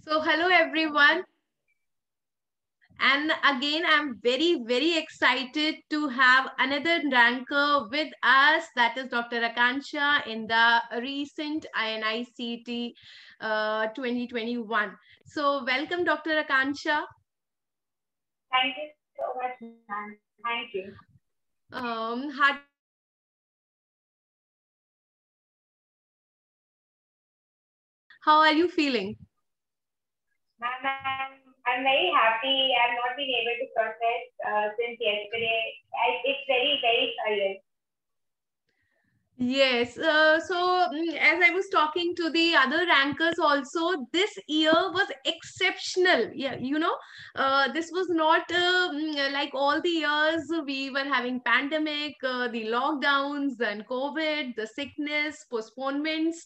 So, hello everyone. And again, I'm very, very excited to have another ranker with us. That is Dr. Akansha in the recent INICT 2021. So, welcome, Dr. Akansha. Thank you so much, ma'am. Thank you. Hearty welcome to you. How are you feeling? Ma'am, I'm very happy. I've not been able to process since yesterday. It's very, very surreal. Yes. As I was talking to the other rankers also, this year was exceptional. Yeah, this was not like all the years we were having pandemic, the lockdowns, and COVID, the sickness, postponements.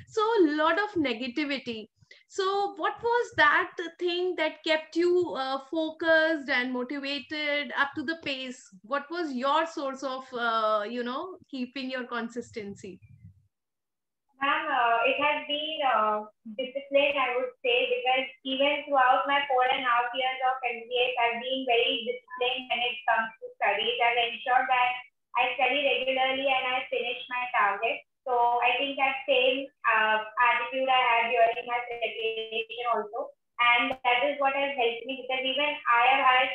So a lot of negativity. So, what was that thing that kept you focused and motivated up to the pace? What was your source of, keeping your consistency? Ma'am, it has been discipline, I would say, because even throughout my 4.5 years of MBA, I've been very disciplined when it comes to studies. I've ensured that I study regularly and I finish my target. So I think that same attitude I had during my preparation also, and that is what has helped me because even I have had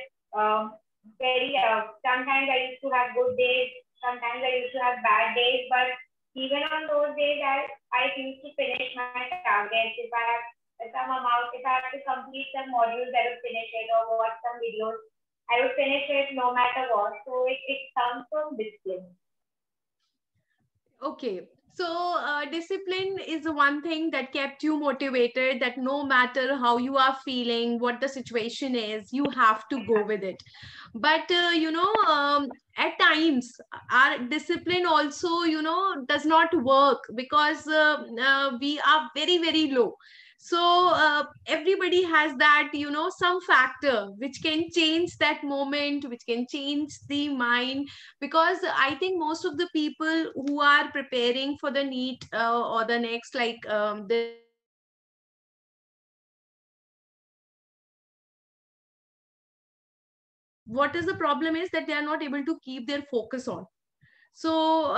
very sometimes I used to have good days, sometimes I used to have bad days, but even on those days, I used to finish my targets. If I have some amount, if I have to complete some modules, I would finish it or watch some videos. I would finish it no matter what. So it comes from discipline. Okay. So, discipline is the one thing that kept you motivated, that no matter how you are feeling, what the situation is, you have to go with it. But, at times, our discipline also, does not work because we are very, very low. So, everybody has that, some factor which can change that moment, which can change the mind, because I think most of the people who are preparing for the NEET or the next, like this what is the problem is that they are not able to keep their focus on. So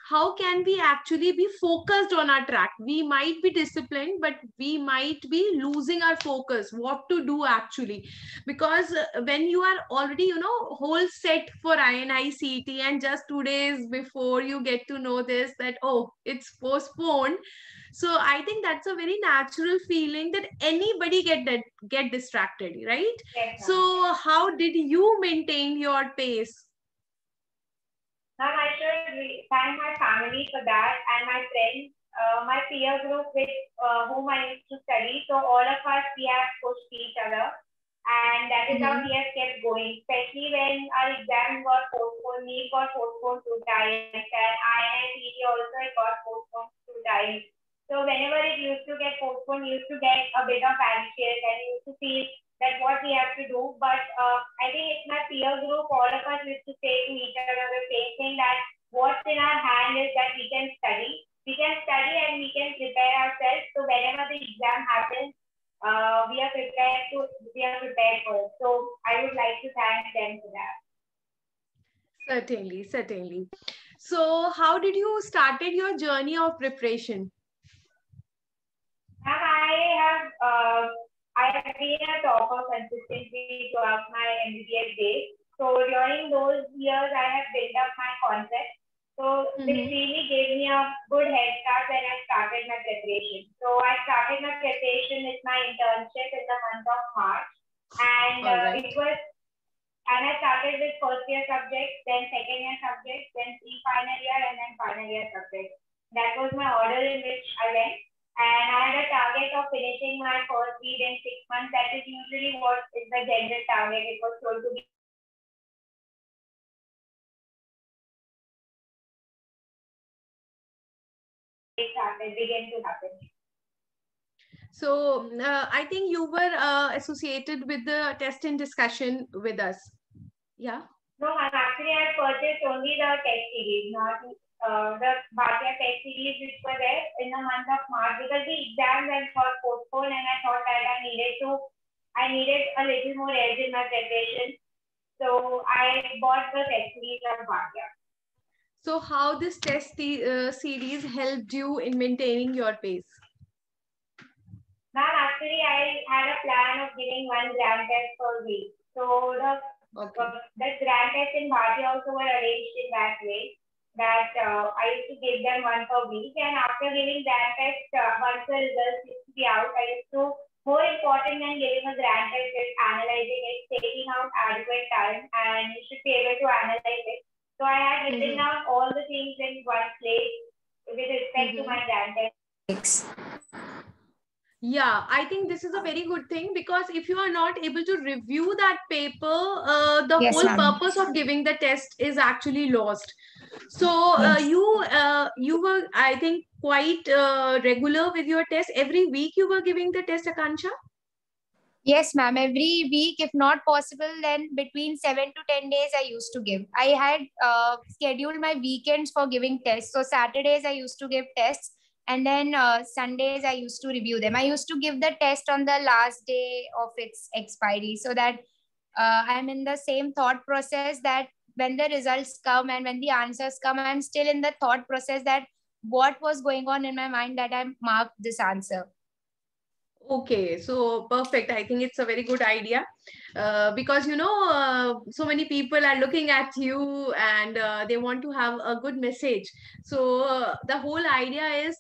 how can we actually be focused on our track? We might be disciplined, but we might be losing our focus what to do actually, because when you are already whole set for INICET and just 2 days before you get to know this that, oh, it's postponed. So I think that's a very natural feeling that anybody get distracted, right? Yes, So ma'am. how did you maintain your pace? Ma'am, I should thank my family for that and my friends, my peer group with whom I used to study. So all of us, we have pushed each other. And that is how Mhm. we have kept going, especially when our exam got postponed, NEET got postponed 2 times, and IIT also it got postponed 2 times. So whenever it used to get postponed, we used to get a bit of anxious and we used to feel that what we have to do. But I think it's my peer group, all of us used to say to each other the same thing that what's in our hand is that we can study and we can prepare ourselves. So whenever the exam happens, we are prepared for it. So I would like to thank them for that. Certainly, certainly. So, how did you started your journey of preparation? Ma'am, I have been a topper consistently throughout my MBBS days. So during those years, I have built up my concept. So which Mm-hmm. really gave me a good head start when I started my preparation. So I started my preparation with my internship in the month of March, and All right. it was and I started with first year subjects, then second year subjects, then pre-final year, and then final year subjects. That was my order in which I went. And I had a target of finishing my first read in 6 months. That is usually what is the general target. It was told to be done in 6 months. So that is how it started, began to happen. So, I think you were associated with the test and discussion with us. Yeah. No, I'm actually I purchased only the tech series, not the Bhatia tech series which were there in the month of March because the exam then got postponed and I thought that I I needed a little more edge in my preparation. So I bought the test series of Bhatia. So how this test series helped you in maintaining your pace? Ma'am, actually, I had a plan of giving one grand test per week. So the grand test in Bharti also were arranged in that way that I used to give them one per week. And after giving grand test, once the results used to be out, I used to, more important than giving a grand test is analyzing it, taking out adequate time, and you should be able to analyze it. So I had written down all the things in one place with respect to my grand test. Yeah, I think this is a very good thing, because if you are not able to review that paper, the whole purpose of giving the test is actually lost. So you were, I think, quite regular with your test. Every week you were giving the test, Akansha? Yes, ma'am. Every week, if not possible, then between 7 to 10 days I used to give. I had scheduled my weekends for giving tests. So Saturdays I used to give tests, and then Sundays I used to review them. I used to give the test on the last day of its expiry, so that I'm in the same thought process that when the results come and when the answers come, I'm still in the thought process that what was going on in my mind that I marked this answer. Okay, so perfect. I think it's a very good idea, because so many people are looking at you, and they want to have a good message. So the whole idea is,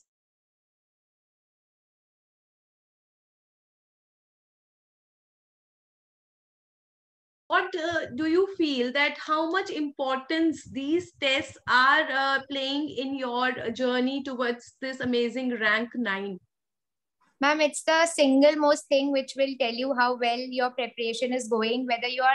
what do you feel that how much importance these tests are playing in your journey towards this amazing rank 9? Ma'am, it's the single most thing which will tell you how well your preparation is going, whether you are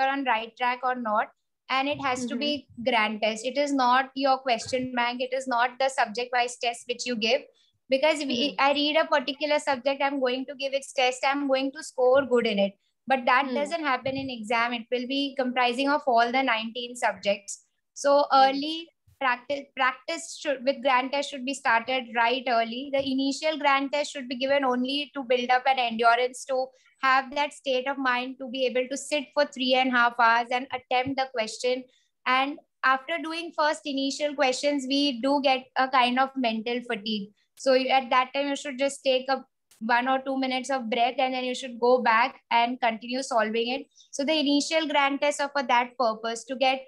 on right track or not. And it has to be grand test. It is not your question bank. It is not the subject wise test which you give. Because if I read a particular subject, I'm going to give its test, I'm going to score good in it. But that doesn't happen in exam. It will be comprising of all the 19 subjects. So early practice should with grand test should be started right early. The initial grand test should be given only to build up an endurance, to have that state of mind to be able to sit for 3.5 hours and attempt the question. And after doing first initial questions, we do get a kind of mental fatigue. So at that time, you should just take a 1 or 2 minutes of breath, and then you should go back and continue solving it. So the initial grand tests are for that purpose, to get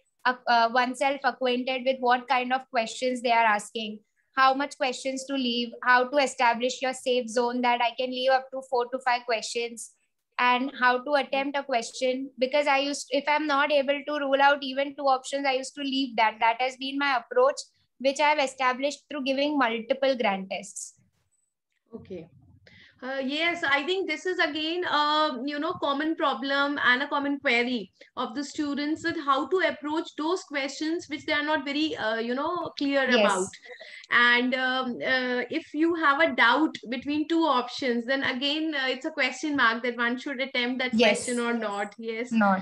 oneself acquainted with what kind of questions they are asking, how much questions to leave, how to establish your safe zone that I can leave up to 4 to 5 questions, and how to attempt a question. Because if I'm not able to rule out even 2 options, I used to leave that. That has been my approach, which I've established through giving multiple grand tests. Okay. Yes, I think this is again common problem and a common query of the students, that how to approach those questions which they are not very clear about. And if you have a doubt between 2 options, then again it's a question mark that one should attempt that question or not. Yes. Not.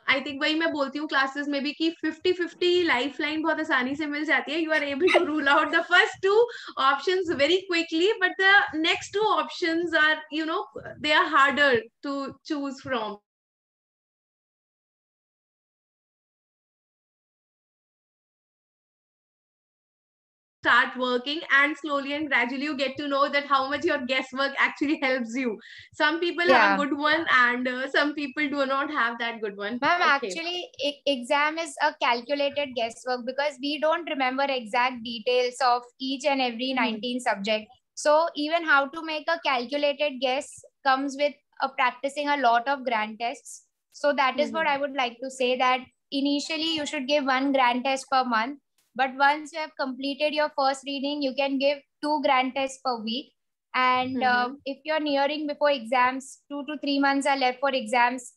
I think वही मैं बोलती हूँ classes में भी कि 50-50 life line बहुत आसानी से मिल जाती है. You are able to rule out the first 2 options very quickly, but the next 2 options are they are harder to choose from. Start working, and slowly and gradually you get to know that how much your guesswork actually helps you. Some people have a good one, and some people do not have that good one. Ma'am, actually exam is a calculated guesswork, because we don't remember exact details of each and every 19 subject. So even how to make a calculated guess comes with practicing a lot of grand tests. So that is what I would like to say, that initially you should give 1 grand test per month. But once you have completed your first reading, you can give 2 grand tests per week. And if you're nearing before exams, 2 to 3 months are left for exams.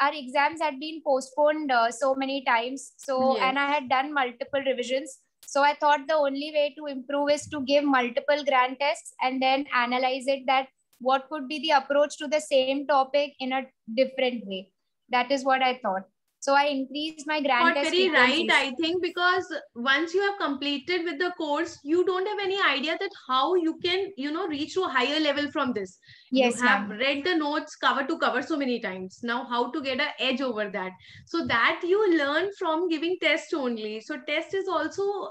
Our exams had been postponed so many times. So, and I had done multiple revisions. So I thought the only way to improve is to give multiple grand tests and then analyze it, that what could be the approach to the same topic in a different way. That is what I thought. So I increased my grand Not test very right, frequencies. I think, because once you have completed with the course, you don't have any idea that how you can, reach to a higher level from this. You Yes, have ma'am. read the notes cover to cover so many times. Now, how to get an edge over that? So that you learn from giving test only. So test is also,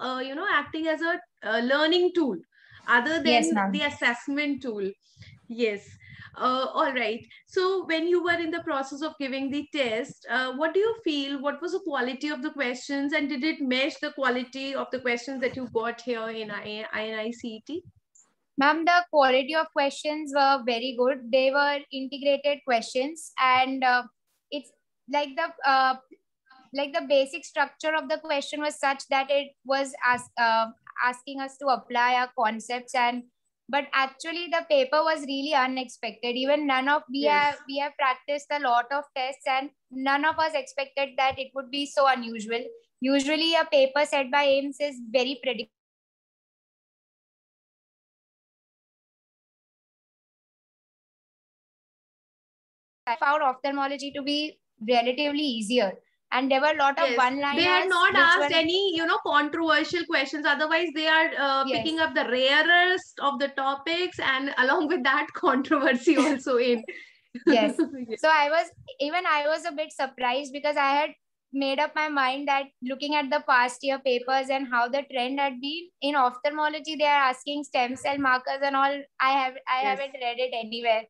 acting as a learning tool other Yes, than ma'am. the assessment tool. Yes. All right. So when you were in the process of giving the test, what do you feel? What was the quality of the questions, and did it match the quality of the questions that you got here in INICET? Ma'am, the quality of questions were very good. They were integrated questions, and it's like the basic structure of the question was such that it was asking us to apply our concepts, and but actually the paper was really unexpected. Even none of Yes. we have practiced a lot of tests, and none of us expected that it would be so unusual. Usually a paper set by AIMS is very predictable. I found ophthalmology to be relatively easier, and there were a lot of Yes, one they had liners not which asked were, any, controversial questions. Otherwise, they are yes. picking up the rarest of the topics, and along with that, controversy also in. Yes. Yes. So I was a bit surprised because I had made up my mind that looking at the past year papers and how the trend had been in ophthalmology, they are asking stem cell markers and all. I Yes. haven't read it anywhere.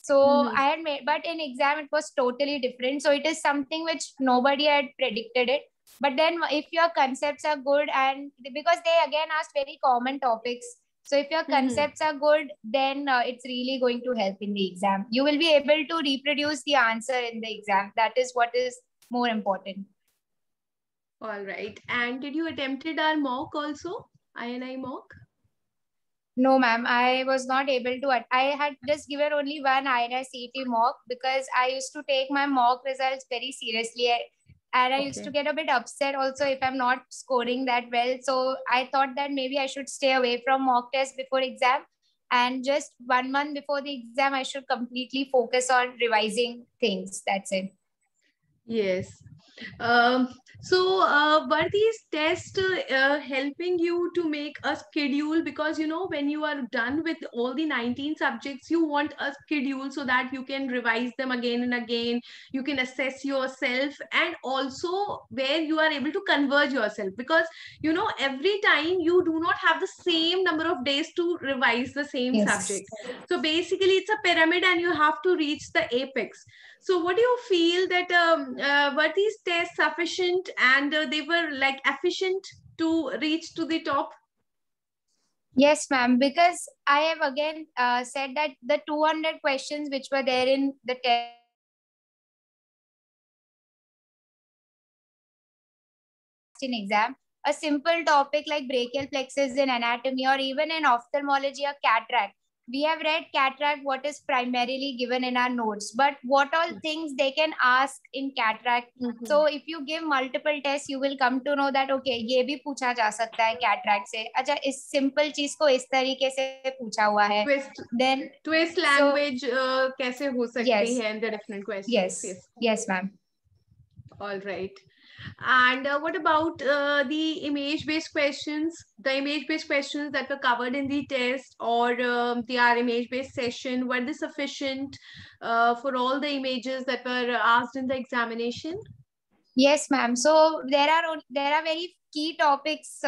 So Mhm. I had made, but in exam it was totally different. So it is something which nobody had predicted it. But then if your concepts are good, and because they again asked very common topics, so if your Mhm. concepts are good, then it's really going to help in the exam. You will be able to reproduce the answer in the exam. That is what is more important. All right. And did you attempted our mock also? INI mock? No, ma'am, I was not able to. I had just given only one INI-CET mock because I used to take my mock results very seriously. And I used to Okay. get a bit upset also if I'm not scoring that well. So I thought that maybe I should stay away from mock test before exam. And just 1 month before the exam, I should completely focus on revising things. That's it. Yes. Um, so, were these tests helping you to make a schedule? Because, when you are done with all the 19 subjects, you want a schedule so that you can revise them again and again. You can assess yourself, and also where you are able to converge yourself. Because, every time you do not have the same number of days to revise the same Yes. subject. So, basically, it's a pyramid and you have to reach the apex. So, what do you feel that were these tests sufficient, and they were like efficient to reach to the top? Yes, ma'am. Because I have again said that the 200 questions which were there in the test in exam, a simple topic like brachial plexus in anatomy or even in ophthalmology or cataract. We have read cataract, what is primarily given in our notes, but what all things they can ask in cataract. Mhm. So if you give multiple tests, you will come to know that okay, ये भी पूछा जा सकता है cataract से. अच्छा, इस simple चीज को इस तरीके से पूछा हुआ है. Twist, Then twist so language कैसे हो सकती yes, है in the different questions? yes, Yes. yes, ma'am. All right. And what about the image-based questions? The image-based questions that were covered in the test, or the our image-based session, were they sufficient for all the images that were asked in the examination? Yes, ma'am. So there are very key topics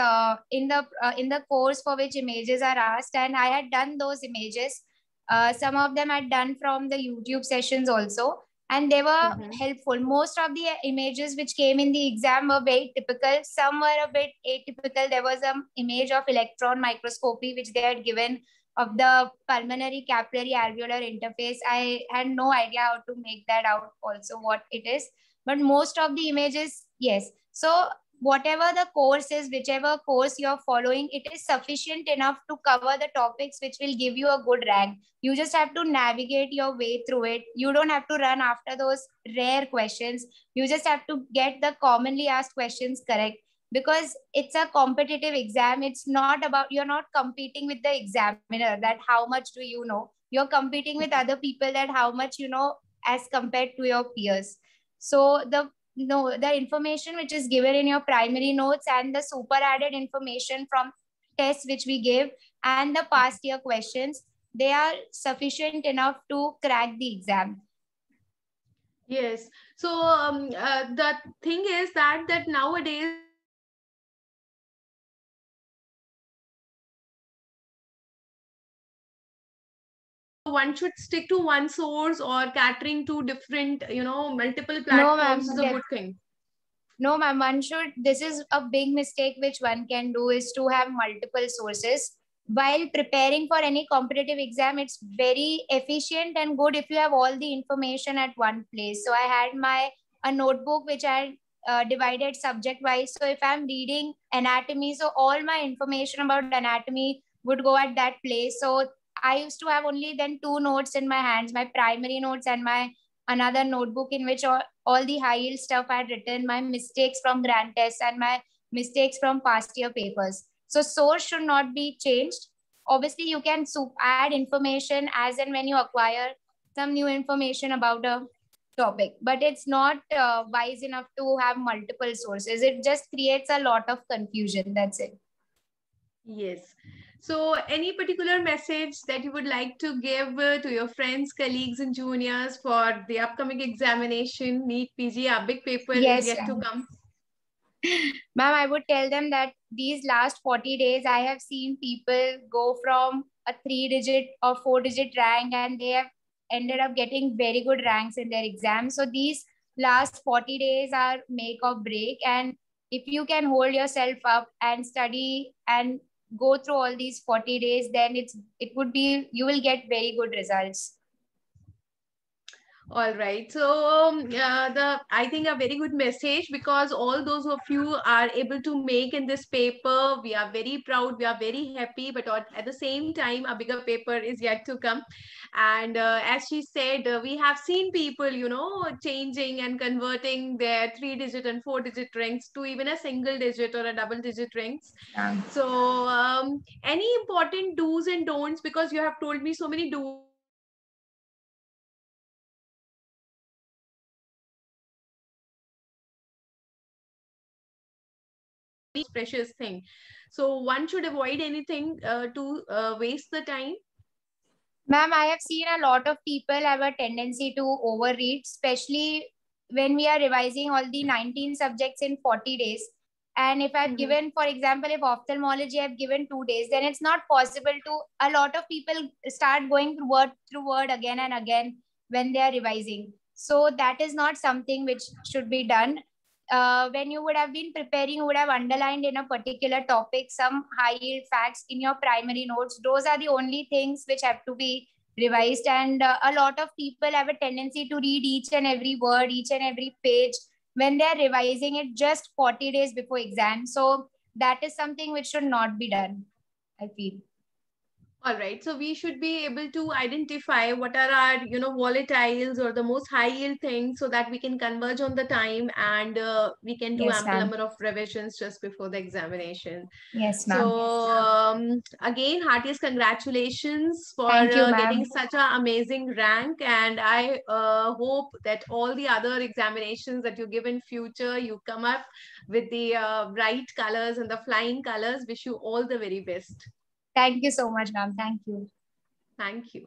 in the course for which images are asked, and I had done those images. Some of them I had done from the YouTube sessions also, and they were Mhm. helpful. Most of the images which came in the exam were very typical. Some were a bit atypical. There was an image of electron microscopy which they had given of the pulmonary capillary alveolar interface. I had no idea how to make that out. Also, what it is, but most of the images, yes. So whatever the course is, whichever course you're following, it is sufficient enough to cover the topics which will give you a good rank. You just have to navigate your way through it. You don't have to run after those rare questions. You just have to get the commonly asked questions correct, because it's a competitive exam. It's not about, you're not competing with the examiner that how much do you know. You're competing with other people that how much you know as compared to your peers. So the no, the information which is given in your primary notes and the super added information from tests which we give and the past year questions, they are sufficient enough to crack the exam. Yes. So the thing is that nowadays one should stick to one source, or catering to different, multiple No, ma'am. platforms is a good thing. No, ma'am. One should, this is a big mistake which one can do, is to have multiple sources. While preparing for any competitive exam, it's very efficient and good if you have all the information at one place. So I had a notebook which I divided subject wise. So if I'm reading anatomy, so all my information about anatomy would go at that place. So I used to have only then two notes in my hands, my primary notes and my another notebook in which all the high yield stuff I had written, my mistakes from grand tests and my mistakes from past year papers. So source should not be changed. Obviously, you can add information as and when you acquire some new information about a topic, but it's not wise enough to have multiple sources. It just creates a lot of confusion. That's it. Yes. So any particular message that you would like to give to your friends, colleagues, and juniors for the upcoming examination, NEET PG, a big paper is yet to come? Ma'am, I would tell them that these last 40 days, I have seen people go from a 3-digit or 4-digit rank and they have ended up getting very good ranks in their exams. So these last 40 days are make or break. And if you can hold yourself up and study and go through all these 40 days, then you will get very good results. All right. So I think a very good message, because all those of you are able to make in this paper, we are very proud, we are very happy, but at the same time, a bigger paper is yet to come. And as she said, we have seen people, changing and converting their 3-digit and 4-digit ranks to even a single digit or a double-digit ranks. Yeah. So any important do's and don'ts, because you have told me so many do's. Precious thing, so one should avoid anything to waste the time. Ma'am, I have seen a lot of people have a tendency to overread, especially when we are revising all the 19 subjects in 40 days. And if I've given, for example, if ophthalmology I've given 2 days, then it's not possible to, a lot of people start going through word again and again when they are revising. So that is not something which should be done. When you would have been preparing, you would have underlined in a particular topic some high yield facts in your primary notes. Those are the only things which have to be revised. And a lot of people have a tendency to read each and every word, each and every page when they're revising it just 40 days before exam. So that is something which should not be done, I feel. All right, so we should be able to identify what are our, volatiles or the most high yield things, so that we can converge on the time, and we can do ample number of revisions just before the examination. Yes, ma'am. So again, heartiest congratulations for getting such an amazing rank, and I hope that all the other examinations that you give in future, you come up with the bright colors and the flying colors. Wish you all the very best. Thank you so much, ma'am. Thank you. Thank you.